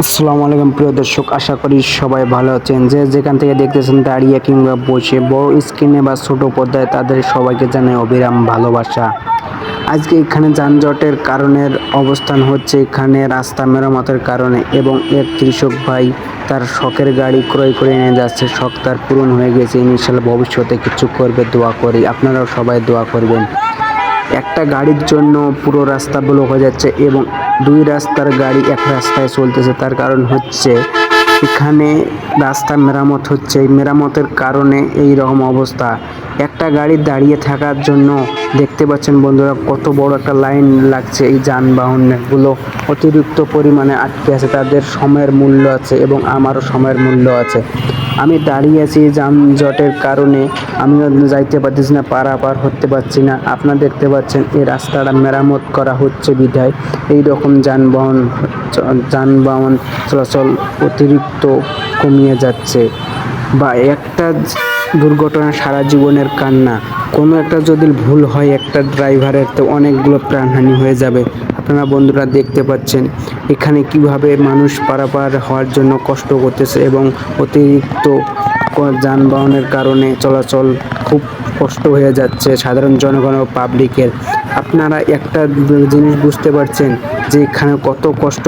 আসসালামু আলাইকুম প্রিয় দর্শক, আশা করি সবাই ভালো আছেন। যে যেখান থেকে দেখতেছেন দাঁড়িয়ে কিংবা বসে, বড় স্ক্রিনে বা ছোট পর্দায়, তাদের সবাইকে জানাই অবিরাম ভালোবাসা। আজকে এখানে যানজটের কারণের অবস্থান হচ্ছে এখানে রাস্তা মেরামতের কারণে, এবং এক কৃষক ভাই তার শখের গাড়ি ক্রয় করে নিয়ে যাচ্ছে। শখ তার পূরণ হয়ে গেছে, ইনশাআল্লাহ ভবিষ্যতে কিছু করবে, দোয়া করি। আপনারাও সবাই দোয়া করবেন। একটা গাড়ির জন্য পুরো রাস্তা ব্লক হয়ে যাচ্ছে এবং দুই রাস্তার গাড়ি এক রাস্তায় চলতেছে। তার কারণ হচ্ছে এখানে রাস্তা মেরামত হচ্ছে, এই মেরামতের কারণে এই রকম অবস্থা। একটা গাড়ি দাঁড়িয়ে থাকার জন্য দেখতে পাচ্ছেন বন্ধুরা কত বড় একটা লাইন লাগছে। এই যানবাহনগুলো অতিরিক্ত পরিমাণে আটকে আছে, তাদের সময়ের মূল্য আছে এবং আমারও সময়ের মূল্য আছে। আমি দাঁড়িয়ে আছি যানজটের কারণে, আমিও যাইতে পারতেছি না, পারাপার হতে পারছি না। আপনারা দেখতে পাচ্ছেন এই রাস্তাটা মেরামত করা হচ্ছে বিধায় এই রকম যানবাহন চলাচল অতিরিক্ত কমিয়ে যাচ্ছে। বা একটা দুর্ঘটনা সারা জীবনের কান্না। কোনো একটা যদি ভুল হয় একটা ড্রাইভারের, তো অনেকগুলো প্রাণহানি হয়ে যাবে। আপনারা বন্ধুরা দেখতে পাচ্ছেন এখানে কিভাবে মানুষ পারাপার হওয়ার জন্য কষ্ট করতেছে এবং অতিরিক্ত যানবাহনের কারণে চলাচল খুব কষ্ট হয়ে যাচ্ছে সাধারণ জনগণ ও পাবলিকের। আপনারা একটা জিনিস বুঝতে পারছেন যে এখানে কত কষ্ট